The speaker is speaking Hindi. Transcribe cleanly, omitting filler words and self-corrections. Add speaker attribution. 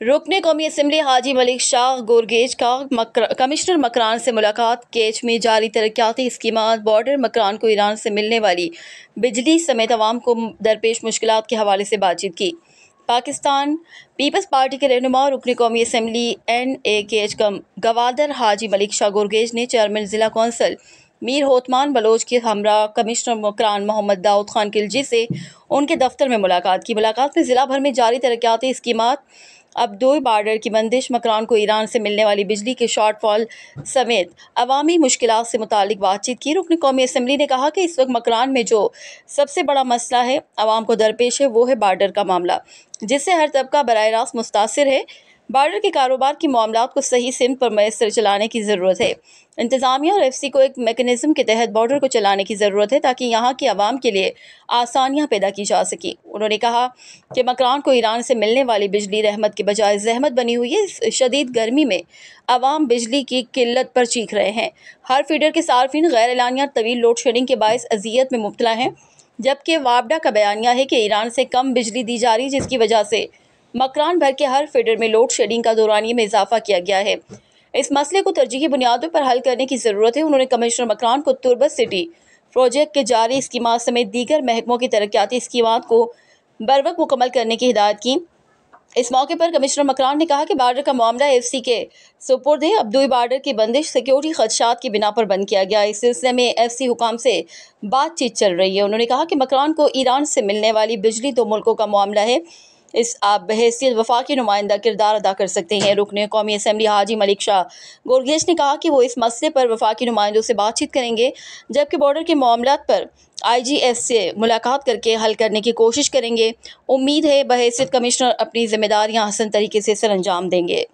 Speaker 1: रुकने कौमी असम्बली हाजी मलिक शाह गोरगेज का कमिश्नर मकरान से मुलाकात। केच में जारी तरक्याती स्कीमात, बॉर्डर मकरान को ईरान से मिलने वाली बिजली समेत अवाम को दरपेश मुश्किलात के हवाले से बातचीत की। पाकिस्तान पीपल्स पार्टी के रहनुमा रुकने कौमी असम्बली NAKH गवादर हाजी मलिक शाह गोरगेज ने चेयरमैन ज़िला कौंसल मीर होतमान बलोच के हमरा कमिश्नर मकरान मोहम्मद दाऊद खान खिलजी से उनके दफ्तर में मुलाकात की। मुलाकात में ज़िला भर में जारी तरक्याती स्कीमात, अब्दोई बॉर्डर की बंदिश, मकरान को ईरान से मिलने वाली बिजली के शॉर्टफॉल समेत अवामी मुश्किलात से मुतालिक बातचीत की। रुकने कौमी असम्बली ने कहा कि इस वक्त मकरान में जो सबसे बड़ा मसला है अवाम को दरपेश है वो है बॉर्डर का मामला, जिससे हर तबका बराह रास्त मुतासिर है। बॉर्डर के कारोबार की मामलात को सही सिमत पर मैसर चलाने की ज़रूरत है। इंतज़ामिया और FC को एक मेकनिज़म के तहत बॉर्डर को चलाने की ज़रूरत है ताकि यहाँ की आवाम के लिए आसानियाँ पैदा की जा सकें। उन्होंने कहा कि मकरान को ईरान से मिलने वाली बिजली रहमत के बजाय जहमत बनी हुई है। इस शदीद गर्मी में आवाम बिजली की किल्लत पर चीख रहे हैं। हर फीडर के सार्फिन गैर एलानिया तवील लोड शेडिंग के बायस अजियत में मुब्तला हैं, जबकि वापडा का बयानिया है कि ईरान से कम बिजली दी जा रही, जिसकी वजह से मकरान भर के हर फीडर में लोड शेडिंग का दौरानिये में इजाफा किया गया है। इस मसले को तरजीही बुनियादों पर हल करने की ज़रूरत है। उन्होंने कमिश्नर मकरान को तुर्बत सिटी प्रोजेक्ट के जारी स्कीमात समेत दीगर महकमों की तरक्याती स्कीमात को बरवक्त मुकम्मल करने की हिदायत की। इस मौके पर कमिश्नर मकरान ने कहा कि बॉर्डर का मामला FC के सुपुर्द है। अब्दोई बॉर्डर की बंदिश सिक्योरिटी खदशात की बिना पर बंद किया गया। इस सिलसिले में FC हुकाम से बातचीत चल रही है। उन्होंने कहा कि मकरान को ईरान से मिलने वाली बिजली दो मुल्कों का मामला है, इस आप बहैसियत वफाकी नुमाइंदा किरदार अदा कर सकते हैं। रुकने कौमी असम्बली हाजी मलिक शाह गोरगेज ने कहा कि वो इस मसले पर वफाकी नुमाइंदों से बातचीत करेंगे, जबकि बॉर्डर के मामलात पर IGF से मुलाकात करके हल करने की कोशिश करेंगे। उम्मीद है बहैसियत कमिश्नर अपनी जिम्मेदारियां हसन तरीके से सरअंजाम देंगे।